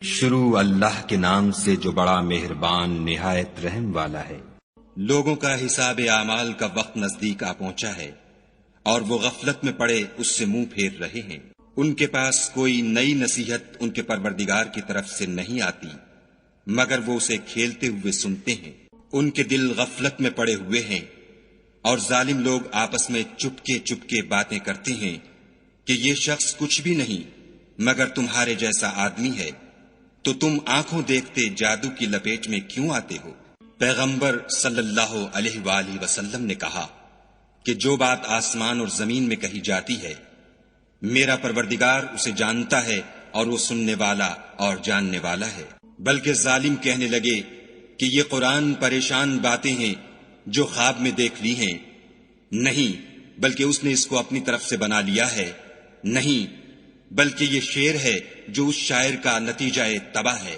شروع اللہ کے نام سے جو بڑا مہربان نہایت رحم والا ہے۔ لوگوں کا حساب اعمال کا وقت نزدیک آ پہنچا ہے اور وہ غفلت میں پڑے اس سے منہ پھیر رہے ہیں۔ ان کے پاس کوئی نئی نصیحت ان کے پروردگار کی طرف سے نہیں آتی مگر وہ اسے کھیلتے ہوئے سنتے ہیں۔ ان کے دل غفلت میں پڑے ہوئے ہیں اور ظالم لوگ آپس میں چپکے چپکے باتیں کرتے ہیں کہ یہ شخص کچھ بھی نہیں مگر تمہارے جیسا آدمی ہے، تو تم آنکھوں دیکھتے جادو کی لپیٹ میں کیوں آتے ہو؟ پیغمبر صلی اللہ علیہ وآلہ وسلم نے کہا کہ جو بات آسمان اور زمین میں کہی جاتی ہے میرا پروردگار اسے جانتا ہے اور وہ سننے والا اور جاننے والا ہے۔ بلکہ ظالم کہنے لگے کہ یہ قرآن پریشان باتیں ہیں جو خواب میں دیکھ لی ہیں۔ نہیں، بلکہ اس نے اس کو اپنی طرف سے بنا لیا ہے۔ نہیں، بلکہ یہ شعر ہے جو اس شاعر کا نتیجہ تباہ ہے۔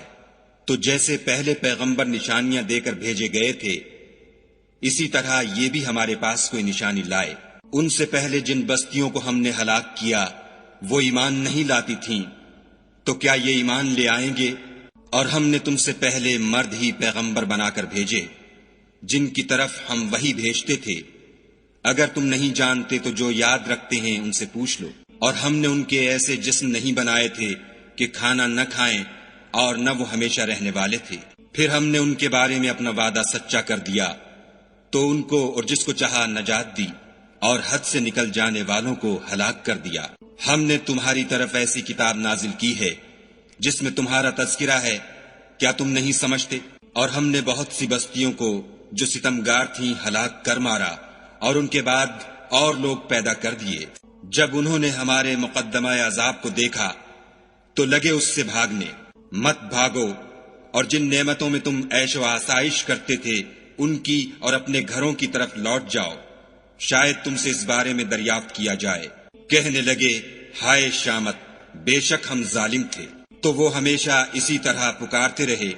تو جیسے پہلے پیغمبر نشانیاں دے کر بھیجے گئے تھے اسی طرح یہ بھی ہمارے پاس کوئی نشانی لائے۔ ان سے پہلے جن بستیوں کو ہم نے ہلاک کیا وہ ایمان نہیں لاتی تھیں، تو کیا یہ ایمان لے آئیں گے؟ اور ہم نے تم سے پہلے مرد ہی پیغمبر بنا کر بھیجے جن کی طرف ہم وحی بھیجتے تھے۔ اگر تم نہیں جانتے تو جو یاد رکھتے ہیں ان سے پوچھ لو۔ اور ہم نے ان کے ایسے جسم نہیں بنائے تھے کہ کھانا نہ کھائیں اور نہ وہ ہمیشہ رہنے والے تھے۔ پھر ہم نے ان کے بارے میں اپنا وعدہ سچا کر دیا تو ان کو اور جس کو چاہا نجات دی اور حد سے نکل جانے والوں کو ہلاک کر دیا۔ ہم نے تمہاری طرف ایسی کتاب نازل کی ہے جس میں تمہارا تذکرہ ہے، کیا تم نہیں سمجھتے؟ اور ہم نے بہت سی بستیوں کو جو ستمگار تھیں ہلاک کر مارا اور ان کے بعد اور لوگ پیدا کر دیے۔ جب انہوں نے ہمارے مقدمہ عذاب کو دیکھا تو لگے اس سے بھاگنے۔ مت بھاگو اور جن نعمتوں میں تم عیش و آسائش کرتے تھے ان کی اور اپنے گھروں کی طرف لوٹ جاؤ، شاید تم سے اس بارے میں دریافت کیا جائے۔ کہنے لگے ہائے شامت، بے شک ہم ظالم تھے۔ تو وہ ہمیشہ اسی طرح پکارتے رہے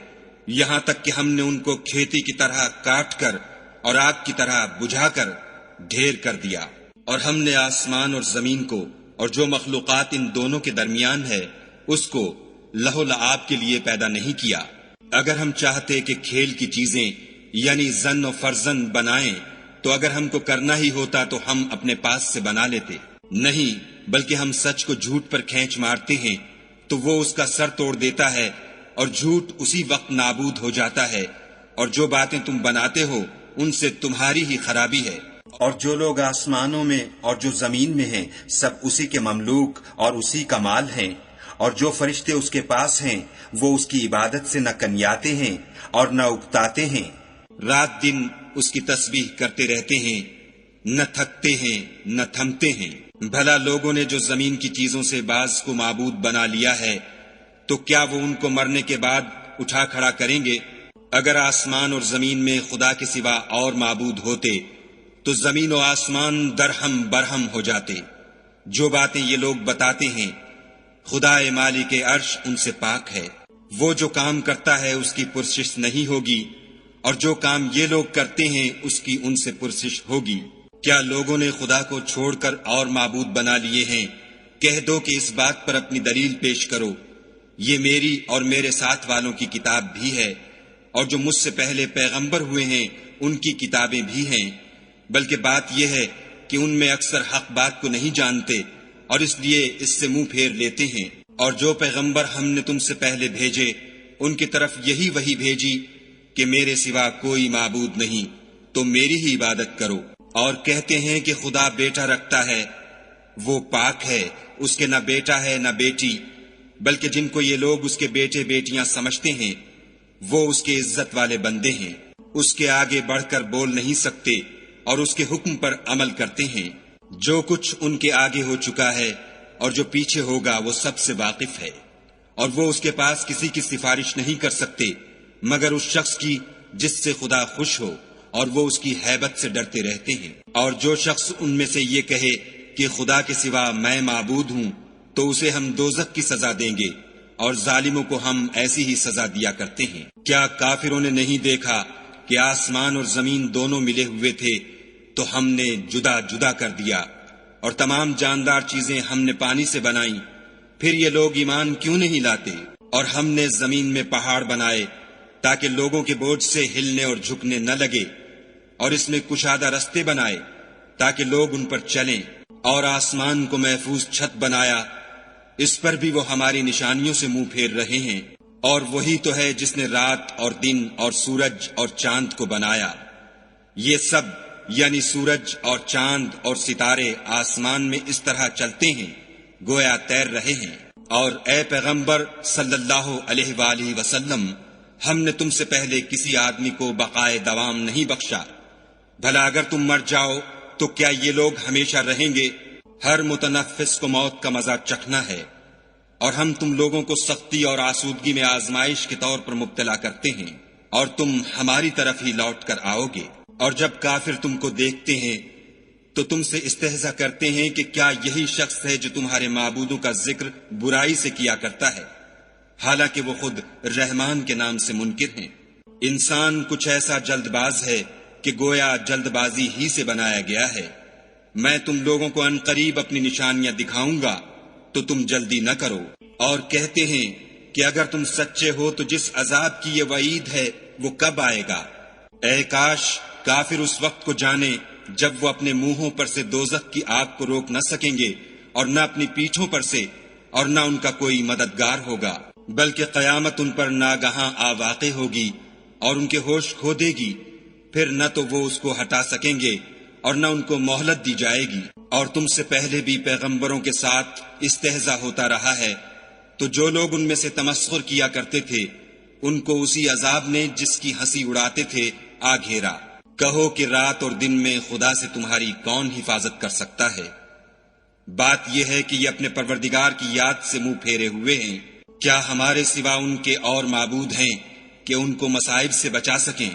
یہاں تک کہ ہم نے ان کو کھیتی کی طرح کاٹ کر اور آگ کی طرح بجھا کر ڈھیر کر دیا۔ اور ہم نے آسمان اور زمین کو اور جو مخلوقات ان دونوں کے درمیان ہے اس کو لہو لعاب کے لیے پیدا نہیں کیا۔ اگر ہم چاہتے کہ کھیل کی چیزیں یعنی زن و فرزن بنائیں تو اگر ہم کو کرنا ہی ہوتا تو ہم اپنے پاس سے بنا لیتے۔ نہیں، بلکہ ہم سچ کو جھوٹ پر کھینچ مارتے ہیں تو وہ اس کا سر توڑ دیتا ہے اور جھوٹ اسی وقت نابود ہو جاتا ہے، اور جو باتیں تم بناتے ہو ان سے تمہاری ہی خرابی ہے۔ اور جو لوگ آسمانوں میں اور جو زمین میں ہیں سب اسی کے مملوک اور اسی کا مال ہیں، اور جو فرشتے اس کے پاس ہیں وہ اس کی عبادت سے نہ کنیاتے ہیں اور نہ اکتاتے ہیں۔ رات دن اس کی تسبیح کرتے رہتے ہیں، نہ تھکتے ہیں نہ تھمتے ہیں۔ بھلا لوگوں نے جو زمین کی چیزوں سے بعض کو معبود بنا لیا ہے تو کیا وہ ان کو مرنے کے بعد اٹھا کھڑا کریں گے؟ اگر آسمان اور زمین میں خدا کے سوا اور معبود ہوتے تو زمین و آسمان درہم برہم ہو جاتے۔ جو باتیں یہ لوگ بتاتے ہیں خدا مالک عرش ان سے پاک ہے۔ وہ جو کام کرتا ہے اس کی پرسش نہیں ہوگی، اور جو کام یہ لوگ کرتے ہیں اس کی ان سے پرسش ہوگی۔ کیا لوگوں نے خدا کو چھوڑ کر اور معبود بنا لیے ہیں؟ کہہ دو کہ اس بات پر اپنی دلیل پیش کرو۔ یہ میری اور میرے ساتھ والوں کی کتاب بھی ہے، اور جو مجھ سے پہلے پیغمبر ہوئے ہیں ان کی کتابیں بھی ہیں، بلکہ بات یہ ہے کہ ان میں اکثر حق بات کو نہیں جانتے اور اس لیے اس سے منہ پھیر لیتے ہیں۔ اور جو پیغمبر ہم نے تم سے پہلے بھیجے ان کی طرف یہی وحی بھیجی کہ میرے سوا کوئی معبود نہیں، تو میری ہی عبادت کرو۔ اور کہتے ہیں کہ خدا بیٹا رکھتا ہے، وہ پاک ہے، اس کے نہ بیٹا ہے نہ بیٹی، بلکہ جن کو یہ لوگ اس کے بیٹے بیٹیاں سمجھتے ہیں وہ اس کے عزت والے بندے ہیں، اس کے آگے بڑھ کر بول نہیں سکتے اور اس کے حکم پر عمل کرتے ہیں۔ جو کچھ ان کے آگے ہو چکا ہے اور جو پیچھے ہوگا وہ سب سے واقف ہے، اور وہ اس کے پاس کسی کی سفارش نہیں کر سکتے مگر اس شخص کی جس سے خدا خوش ہو، اور وہ اس کی ہیبت سے ڈرتے رہتے ہیں۔ اور جو شخص ان میں سے یہ کہے کہ خدا کے سوا میں معبود ہوں تو اسے ہم دوزخ کی سزا دیں گے، اور ظالموں کو ہم ایسی ہی سزا دیا کرتے ہیں۔ کیا کافروں نے نہیں دیکھا کہ آسمان اور زمین دونوں ملے ہوئے تھے تو ہم نے جدا جدا کر دیا، اور تمام جاندار چیزیں ہم نے پانی سے بنائیں، پھر یہ لوگ ایمان کیوں نہیں لاتے؟ اور ہم نے زمین میں پہاڑ بنائے تاکہ لوگوں کے بوجھ سے ہلنے اور جھکنے نہ لگے، اور اس میں کشادہ رستے بنائے تاکہ لوگ ان پر چلیں، اور آسمان کو محفوظ چھت بنایا، اس پر بھی وہ ہماری نشانیوں سے منہ پھیر رہے ہیں۔ اور وہی تو ہے جس نے رات اور دن اور سورج اور چاند کو بنایا۔ یہ سب یعنی سورج اور چاند اور ستارے آسمان میں اس طرح چلتے ہیں گویا تیر رہے ہیں۔ اور اے پیغمبر صلی اللہ علیہ وآلہ وسلم، ہم نے تم سے پہلے کسی آدمی کو بقائے دوام نہیں بخشا۔ بھلا اگر تم مر جاؤ تو کیا یہ لوگ ہمیشہ رہیں گے؟ ہر متنفس کو موت کا مزہ چکھنا ہے، اور ہم تم لوگوں کو سختی اور آسودگی میں آزمائش کے طور پر مبتلا کرتے ہیں، اور تم ہماری طرف ہی لوٹ کر آؤ گے۔ اور جب کافر تم کو دیکھتے ہیں تو تم سے استہزا کرتے ہیں کہ کیا یہی شخص ہے جو تمہارے معبودوں کا ذکر برائی سے کیا کرتا ہے، حالانکہ وہ خود رحمان کے نام سے منکر ہیں۔ انسان کچھ ایسا جلد باز ہے کہ گویا جلد بازی ہی سے بنایا گیا ہے۔ میں تم لوگوں کو عنقریب اپنی نشانیاں دکھاؤں گا تو تم جلدی نہ کرو۔ اور کہتے ہیں کہ اگر تم سچے ہو تو جس عذاب کی یہ وعید ہے وہ کب آئے گا؟ اے کاش کافر اس وقت کو جانے جب وہ اپنے منہوں پر سے دوزخ کی آگ کو روک نہ سکیں گے، اور نہ اپنی پیٹھوں پر سے، اور نہ ان کا کوئی مددگار ہوگا، بلکہ قیامت ان پر ناگہاں آ واقع ہوگی اور ان کے ہوش کھو دے گی۔ پھر نہ تو وہ اس کو ہٹا سکیں گے اور نہ ان کو مہلت دی جائے گی۔ اور تم سے پہلے بھی پیغمبروں کے ساتھ استہزا ہوتا رہا ہے، تو جو لوگ ان میں سے تمسخر کیا کرتے تھے ان کو اسی عذاب نے جس کی ہنسی اڑاتے تھے آ گھیرا۔ کہو کہ رات اور دن میں خدا سے تمہاری کون حفاظت کر سکتا ہے؟ بات یہ ہے کہ یہ اپنے پروردگار کی یاد سے منہ پھیرے ہوئے ہیں۔ کیا ہمارے سوا ان کے اور معبود ہیں کہ ان کو مصائب سے بچا سکیں؟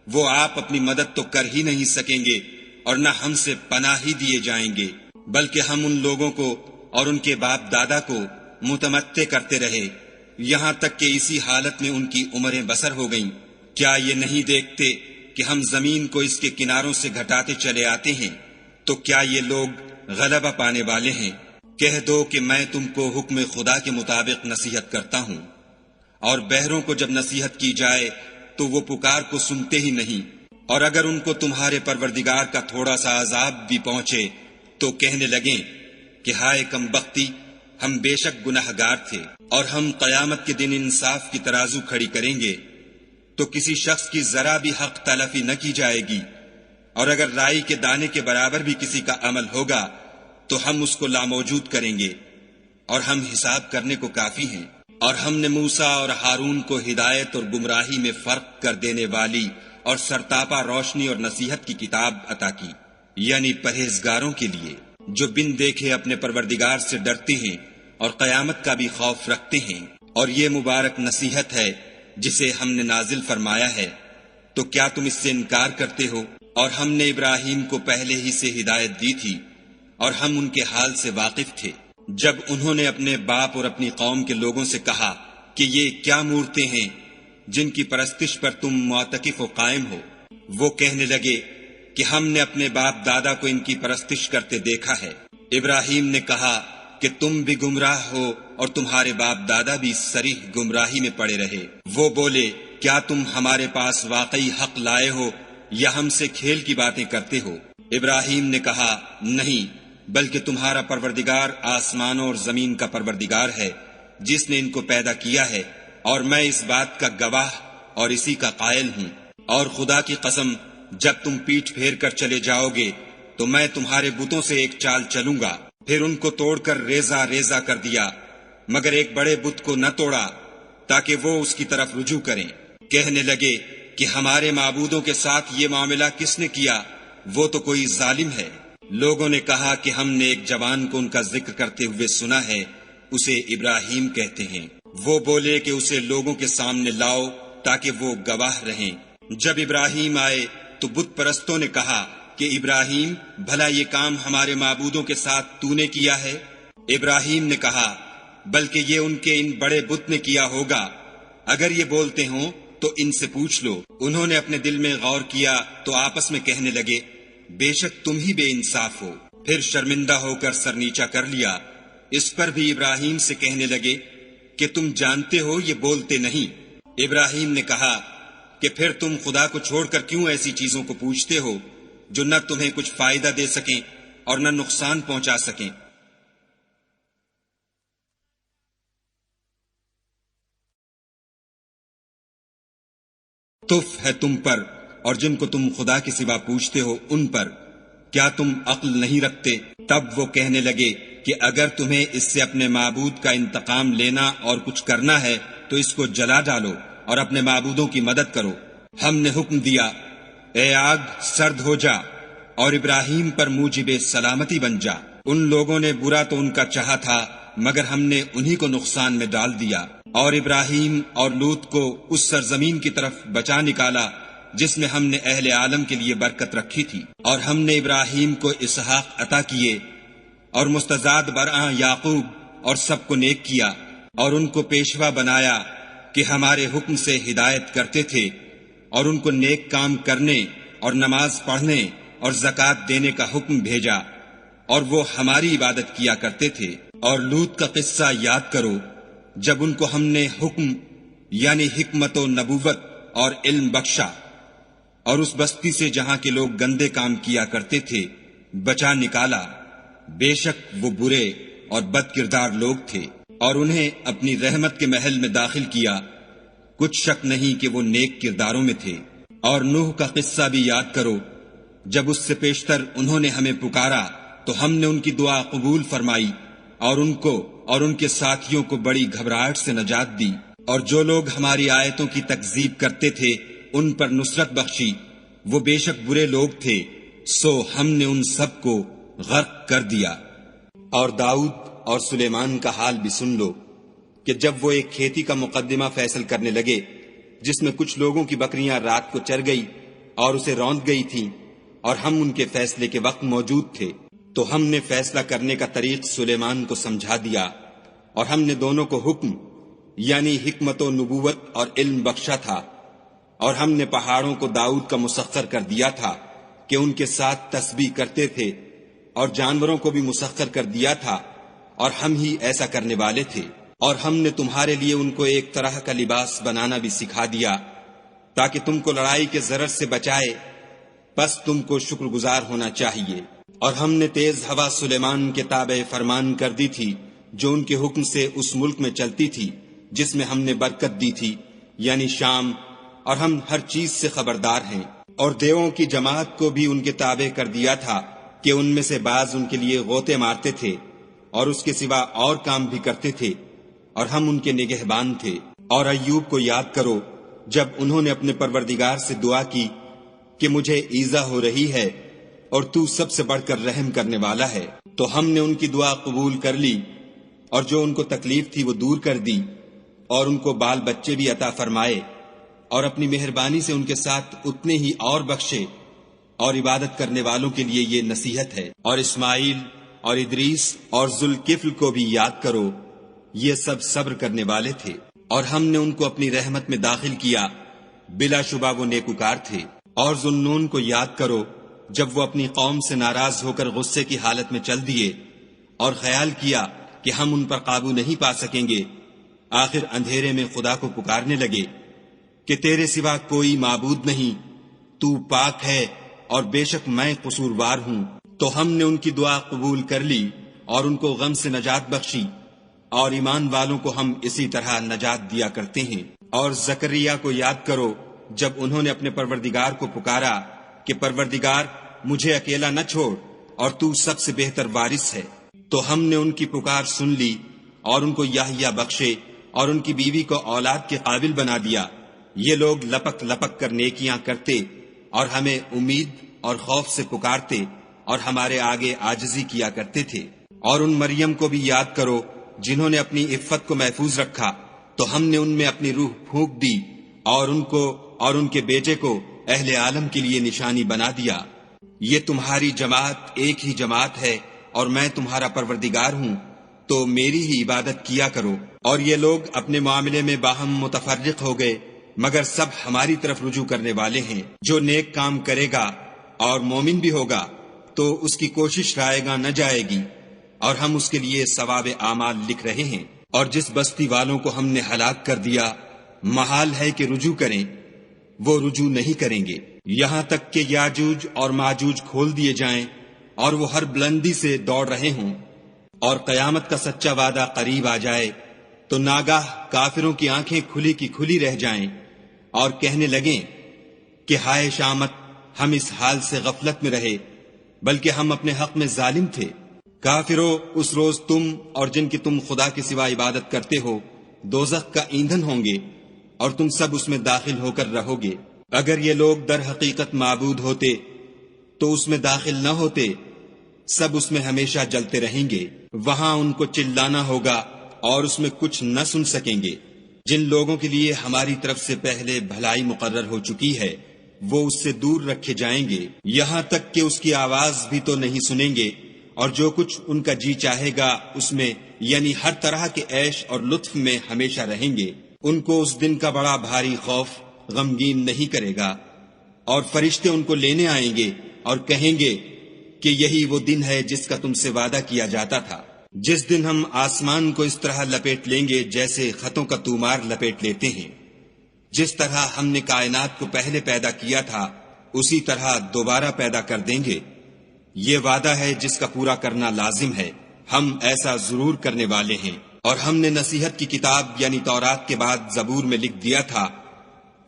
وہ آپ اپنی مدد تو کر ہی نہیں سکیں گے، اور نہ ہم سے پناہ ہی دیے جائیں گے، بلکہ ہم ان لوگوں کو اور ان کے باپ دادا کو متمتع کرتے رہے، یہاں تک کہ اسی حالت میں ان کی عمریں بسر ہو گئیں۔ کیا یہ نہیں دیکھتے کہ ہم زمین کو اس کے کناروں سے گھٹاتے چلے آتے ہیں؟ تو کیا یہ لوگ غلبہ پانے والے ہیں؟ کہہ دو کہ میں تم کو حکم خدا کے مطابق نصیحت کرتا ہوں، اور بہروں کو جب نصیحت کی جائے تو وہ پکار کو سنتے ہی نہیں، اور اگر ان کو تمہارے پروردگار کا تھوڑا سا عذاب بھی پہنچے تو کہنے لگیں کہ ہائے کم بختی، ہم بے شک گناہگار تھے، اور ہم قیامت کے دن انصاف کی ترازو کھڑی کریں گے تو کسی شخص کی ذرا بھی حق تلفی نہ کی جائے گی، اور اگر رائی کے دانے کے برابر بھی کسی کا عمل ہوگا تو ہم اس کو لاموجود کریں گے، اور ہم حساب کرنے کو کافی ہیں۔ اور ہم نے موسیٰ اور ہارون کو ہدایت اور گمراہی میں فرق کر دینے والی اور سرتاپا روشنی اور نصیحت کی کتاب عطا کی، یعنی پرہیزگاروں کے لیے جو بن دیکھے اپنے پروردگار سے ڈرتے ہیں اور قیامت کا بھی خوف رکھتے ہیں۔ اور یہ مبارک نصیحت ہے جسے ہم نے نازل فرمایا ہے، تو کیا تم اس سے انکار کرتے ہو؟ اور ہم نے ابراہیم کو پہلے ہی سے ہدایت دی تھی، اور ہم ان کے حال سے واقف تھے۔ جب انہوں نے اپنے باپ اور اپنی قوم کے لوگوں سے کہا کہ یہ کیا مورتیں ہیں جن کی پرستش پر تم معتکف و قائم ہو، وہ کہنے لگے کہ ہم نے اپنے باپ دادا کو ان کی پرستش کرتے دیکھا ہے۔ ابراہیم نے کہا کہ تم بھی گمراہ ہو اور تمہارے باپ دادا بھی صریح گمراہی میں پڑے رہے۔ وہ بولے کیا تم ہمارے پاس واقعی حق لائے ہو یا ہم سے کھیل کی باتیں کرتے ہو؟ ابراہیم نے کہا نہیں، بلکہ تمہارا پروردگار آسمانوں اور زمین کا پروردگار ہے جس نے ان کو پیدا کیا ہے، اور میں اس بات کا گواہ اور اسی کا قائل ہوں۔ اور خدا کی قسم جب تم پیٹھ پھیر کر چلے جاؤ گے تو میں تمہارے بتوں سے ایک چال چلوں گا۔ پھر ان کو توڑ کر ریزہ ریزہ کر دیا، مگر ایک بڑے بت کو نہ توڑا تاکہ وہ اس کی طرف رجوع کریں۔ کہنے لگے کہ ہمارے معبودوں کے ساتھ یہ معاملہ کس نے کیا؟ وہ تو کوئی ظالم ہے۔ لوگوں نے کہا کہ ہم نے ایک جوان کو ان کا ذکر کرتے ہوئے سنا ہے، اسے ابراہیم کہتے ہیں۔ وہ بولے کہ اسے لوگوں کے سامنے لاؤ تاکہ وہ گواہ رہیں۔ جب ابراہیم آئے تو بت پرستوں نے کہا کہ ابراہیم بھلا یہ کام ہمارے معبودوں کے ساتھ تو نے کیا ہے؟ ابراہیم نے کہا بلکہ یہ ان کے ان بڑے بت نے کیا ہوگا، اگر یہ بولتے ہوں تو ان سے پوچھ لو۔ انہوں نے اپنے دل میں غور کیا تو آپس میں کہنے لگے بے شک تم ہی بے انصاف ہو۔ پھر شرمندہ ہو کر سر نیچا کر لیا۔ اس پر بھی ابراہیم سے کہنے لگے کہ تم جانتے ہو یہ بولتے نہیں۔ ابراہیم نے کہا کہ پھر تم خدا کو چھوڑ کر کیوں ایسی چیزوں کو پوچھتے ہو جو نہ تمہیں کچھ فائدہ دے سکیں اور نہ نقصان پہنچا سکیں؟ تف ہے تم پر اور جن کو تم خدا کے سوا پوچھتے ہو ان پر، کیا تم عقل نہیں رکھتے؟ تب وہ کہنے لگے کہ اگر تمہیں اس سے اپنے معبود کا انتقام لینا اور کچھ کرنا ہے تو اس کو جلا ڈالو اور اپنے معبودوں کی مدد کرو۔ ہم نے حکم دیا، اے آگ سرد ہو جا اور ابراہیم پر موجب سلامتی بن جا۔ ان لوگوں نے برا تو ان کا چاہا تھا مگر ہم نے انہی کو نقصان میں ڈال دیا، اور ابراہیم اور لوط کو اس سرزمین کی طرف بچا نکالا جس میں ہم نے اہل عالم کے لیے برکت رکھی تھی۔ اور ہم نے ابراہیم کو اسحاق عطا کیے اور مستزاد برآں یعقوب اور سب کو نیک کیا، اور ان کو پیشوا بنایا کہ ہمارے حکم سے ہدایت کرتے تھے، اور ان کو نیک کام کرنے اور نماز پڑھنے اور زکوٰۃ دینے کا حکم بھیجا، اور وہ ہماری عبادت کیا کرتے تھے۔ اور لوط کا قصہ یاد کرو جب ان کو ہم نے حکم یعنی حکمت و نبوت اور علم بخشا، اور اس بستی سے جہاں کے لوگ گندے کام کیا کرتے تھے بچا نکالا۔ بے شک وہ برے اور بد کردار لوگ تھے، اور انہیں اپنی رحمت کے محل میں داخل کیا، کچھ شک نہیں کہ وہ نیک کرداروں میں تھے۔ اور نوح کا قصہ بھی یاد کرو جب اس سے پیشتر انہوں نے ہمیں پکارا تو ہم نے ان کی دعا قبول فرمائی، اور ان کو اور ان کے ساتھیوں کو بڑی گھبراہٹ سے نجات دی، اور جو لوگ ہماری آیتوں کی تکذیب کرتے تھے ان پر نصرت بخشی۔ وہ بے شک برے لوگ تھے، سو ہم نے ان سب کو غرق کر دیا۔ اور داؤد اور سلیمان کا حال بھی سن لو کہ جب وہ ایک کھیتی کا مقدمہ فیصل کرنے لگے جس میں کچھ لوگوں کی بکریاں رات کو چر گئی اور اسے روند گئی تھیں، اور ہم ان کے فیصلے کے وقت موجود تھے، تو ہم نے فیصلہ کرنے کا طریق سلیمان کو سمجھا دیا، اور ہم نے دونوں کو حکم یعنی حکمت و نبوت اور علم بخشا تھا، اور ہم نے پہاڑوں کو داؤد کا مسخر کر دیا تھا کہ ان کے ساتھ تسبیح کرتے تھے، اور جانوروں کو بھی مسخر کر دیا تھا، اور ہم ہی ایسا کرنے والے تھے۔ اور ہم نے تمہارے لیے ان کو ایک طرح کا لباس بنانا بھی سکھا دیا تاکہ تم کو لڑائی کے ضرر سے بچائے، بس تم کو شکر گزار ہونا چاہیے۔ اور ہم نے تیز ہوا سلیمان کے تابع فرمان کر دی تھی جو ان کے حکم سے اس ملک میں چلتی تھی جس میں ہم نے برکت دی تھی یعنی شام، اور ہم ہر چیز سے خبردار ہیں۔ اور دیووں کی جماعت کو بھی ان کے تابع کر دیا تھا کہ ان میں سے بعض ان کے لیے غوطے مارتے تھے اور اس کے سوا اور کام بھی کرتے تھے، اور ہم ان کے نگہبان تھے۔ اور ایوب کو یاد کرو جب انہوں نے اپنے پروردگار سے دعا کی کہ مجھے ایذا ہو رہی ہے اور تو سب سے بڑھ کر رحم کرنے والا ہے، تو ہم نے ان کی دعا قبول کر لی، اور جو ان کو تکلیف تھی وہ دور کر دی، اور ان کو بال بچے بھی عطا فرمائے، اور اپنی مہربانی سے ان کے ساتھ اتنے ہی اور بخشے۔ اور عبادت کرنے والوں کے لیے یہ نصیحت ہے۔ اور اسماعیل اور ادریس اور ذوالکفل کو بھی یاد کرو، یہ سب صبر کرنے والے تھے، اور ہم نے ان کو اپنی رحمت میں داخل کیا، بلا شبہ وہ نیکوکار تھے۔ اور ذوالنون کو یاد کرو جب وہ اپنی قوم سے ناراض ہو کر غصے کی حالت میں چل دیے اور خیال کیا کہ ہم ان پر قابو نہیں پا سکیں گے، آخر اندھیرے میں خدا کو پکارنے لگے کہ تیرے سوا کوئی معبود نہیں، تو پاک ہے اور بے شک میں قصوروار ہوں۔ تو ہم نے ان کی دعا قبول کر لی اور ان کو غم سے نجات بخشی، اور ایمان والوں کو ہم اسی طرح نجات دیا کرتے ہیں۔ اور زکریا کو یاد کرو جب انہوں نے اپنے پروردگار کو پکارا کہ پروردگار مجھے اکیلا نہ چھوڑ اور تو سب سے بہتر وارث ہے، تو ہم نے ان کی پکار سن لی اور ان کو یحییٰ بخشے اور ان کی بیوی کو اولاد کے قابل بنا دیا۔ یہ لوگ لپک لپک کر نیکیاں کرتے اور ہمیں امید اور خوف سے پکارتے اور ہمارے آگے عاجزی کیا کرتے تھے۔ اور ان مریم کو بھی یاد کرو جنہوں نے اپنی عفت کو محفوظ رکھا، تو ہم نے ان میں اپنی روح پھونک دی اور ان کو اور ان کے بیٹے کو اہل عالم کے لیے نشانی بنا دیا۔ یہ تمہاری جماعت ایک ہی جماعت ہے اور میں تمہارا پروردگار ہوں، تو میری ہی عبادت کیا کرو۔ اور یہ لوگ اپنے معاملے میں باہم متفرق ہو گئے، مگر سب ہماری طرف رجوع کرنے والے ہیں۔ جو نیک کام کرے گا اور مومن بھی ہوگا تو اس کی کوشش رائے گاں نہ جائے گی، اور ہم اس کے لیے ثواب اعمال لکھ رہے ہیں۔ اور جس بستی والوں کو ہم نے ہلاک کر دیا محال ہے کہ رجوع کریں، وہ رجوع نہیں کریں گے، یہاں تک کہ یاجوج اور ماجوج کھول دیے جائیں اور وہ ہر بلندی سے دوڑ رہے ہوں، اور قیامت کا سچا وعدہ قریب آ جائے تو ناگاہ کافروں کی آنکھیں کھلی کی کھلی رہ جائیں اور کہنے لگیں کہ ہائے شامت، ہم اس حال سے غفلت میں رہے بلکہ ہم اپنے حق میں ظالم تھے۔ کافروں، اس روز تم اور جن کی تم خدا کے سوا عبادت کرتے ہو دوزخ کا ایندھن ہوں گے اور تم سب اس میں داخل ہو کر رہو گے۔ اگر یہ لوگ در حقیقت معبود ہوتے تو اس میں داخل نہ ہوتے، سب اس میں ہمیشہ جلتے رہیں گے، وہاں ان کو چلانا ہوگا اور اس میں کچھ نہ سن سکیں گے۔ جن لوگوں کے لیے ہماری طرف سے پہلے بھلائی مقرر ہو چکی ہے وہ اس سے دور رکھے جائیں گے، یہاں تک کہ اس کی آواز بھی تو نہیں سنیں گے، اور جو کچھ ان کا جی چاہے گا اس میں، یعنی ہر طرح کے عیش اور لطف میں ہمیشہ رہیں گے۔ ان کو اس دن کا بڑا بھاری خوف غمگین نہیں کرے گا، اور فرشتے ان کو لینے آئیں گے اور کہیں گے کہ یہی وہ دن ہے جس کا تم سے وعدہ کیا جاتا تھا، جس دن ہم آسمان کو اس طرح لپیٹ لیں گے جیسے خطوں کا تومار لپیٹ لیتے ہیں۔ جس طرح ہم نے کائنات کو پہلے پیدا کیا تھا اسی طرح دوبارہ پیدا کر دیں گے، یہ وعدہ ہے جس کا پورا کرنا لازم ہے، ہم ایسا ضرور کرنے والے ہیں۔ اور ہم نے نصیحت کی کتاب یعنی تورات کے بعد زبور میں لکھ دیا تھا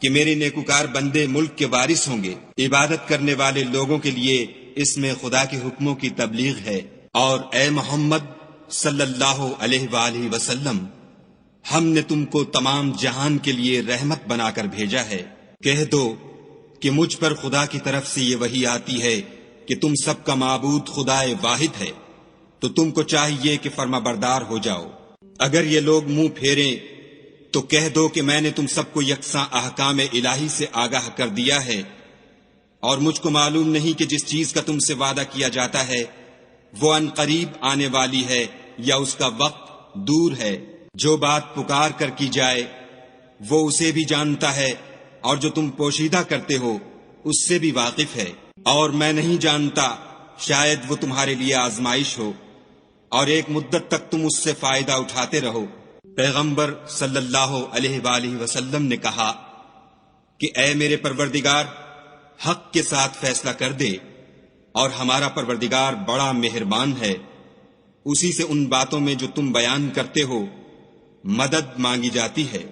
کہ میرے نیکوکار بندے ملک کے وارث ہوں گے، عبادت کرنے والے لوگوں کے لیے اس میں خدا کے حکموں کی تبلیغ ہے۔ اور اے محمد صلی اللہ علیہ وآلہ وسلم، ہم نے تم کو تمام جہان کے لیے رحمت بنا کر بھیجا ہے۔ کہہ دو کہ مجھ پر خدا کی طرف سے یہ وحی آتی ہے کہ تم سب کا معبود خدا واحد ہے، تو تم کو چاہیے کہ فرما بردار ہو جاؤ۔ اگر یہ لوگ منہ پھیریں تو کہہ دو کہ میں نے تم سب کو یکساں احکام الہی سے آگاہ کر دیا ہے، اور مجھ کو معلوم نہیں کہ جس چیز کا تم سے وعدہ کیا جاتا ہے وہ ان قریب آنے والی ہے یا اس کا وقت دور ہے۔ جو بات پکار کر کی جائے وہ اسے بھی جانتا ہے، اور جو تم پوشیدہ کرتے ہو اس سے بھی واقف ہے، اور میں نہیں جانتا، شاید وہ تمہارے لیے آزمائش ہو اور ایک مدت تک تم اس سے فائدہ اٹھاتے رہو۔ پیغمبر صلی اللہ علیہ وآلہ وسلم نے کہا کہ اے میرے پروردگار، حق کے ساتھ فیصلہ کر دے، اور ہمارا پروردگار بڑا مہربان ہے، اسی سے ان باتوں میں جو تم بیان کرتے ہو مدد مانگی جاتی ہے۔